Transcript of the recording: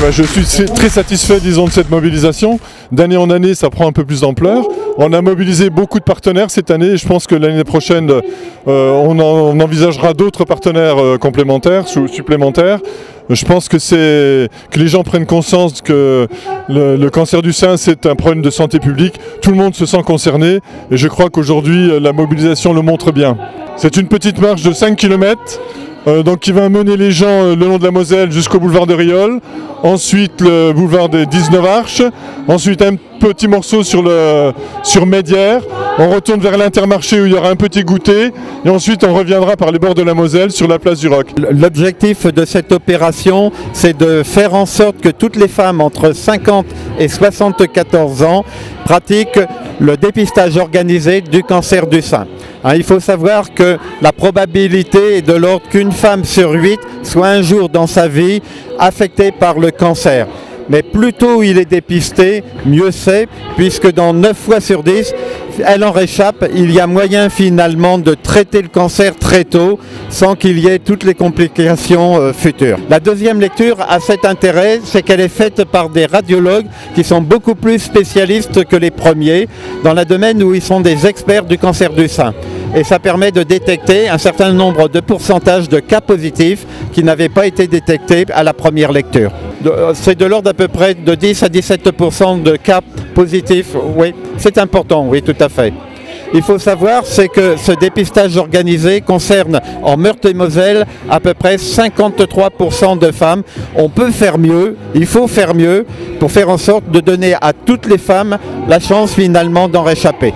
bah, je suis très satisfait, disons, de cette mobilisation. D'année en année, ça prend un peu plus d'ampleur. On a mobilisé beaucoup de partenaires cette année et je pense que l'année prochaine, on envisagera d'autres partenaires complémentaires, supplémentaires. Je pense que les gens prennent conscience que le cancer du sein, c'est un problème de santé publique. Tout le monde se sent concerné et je crois qu'aujourd'hui, la mobilisation le montre bien. C'est une petite marche de 5 km. Donc qui va mener les gens le long de la Moselle jusqu'au boulevard de Rieul, ensuite le boulevard des 19 Arches, ensuite un petit morceau sur Médière, on retourne vers l'Intermarché où il y aura un petit goûter et ensuite on reviendra par les bords de la Moselle sur la place du Roc. L'objectif de cette opération, c'est de faire en sorte que toutes les femmes entre 50 et 74 ans pratiquent le dépistage organisé du cancer du sein. Il faut savoir que la probabilité est de l'ordre qu'une femme sur 8 soit un jour dans sa vie affectée par le cancer. Mais plus tôt il est dépisté, mieux c'est, puisque dans 9 fois sur 10, elle en réchappe. Il y a moyen finalement de traiter le cancer très tôt, sans qu'il y ait toutes les complications futures. La deuxième lecture a cet intérêt, c'est qu'elle est faite par des radiologues qui sont beaucoup plus spécialistes que les premiers, dans le domaine où ils sont des experts du cancer du sein. Et ça permet de détecter un certain nombre de pourcentages de cas positifs qui n'avaient pas été détectés à la première lecture. C'est de l'ordre d'à peu près de 10 à 17% de cas positifs. Oui, c'est important, oui, tout à fait. Il faut savoir, c'est que ce dépistage organisé concerne en Meurthe-et-Moselle à peu près 53% de femmes. On peut faire mieux, il faut faire mieux pour faire en sorte de donner à toutes les femmes la chance finalement d'en réchapper.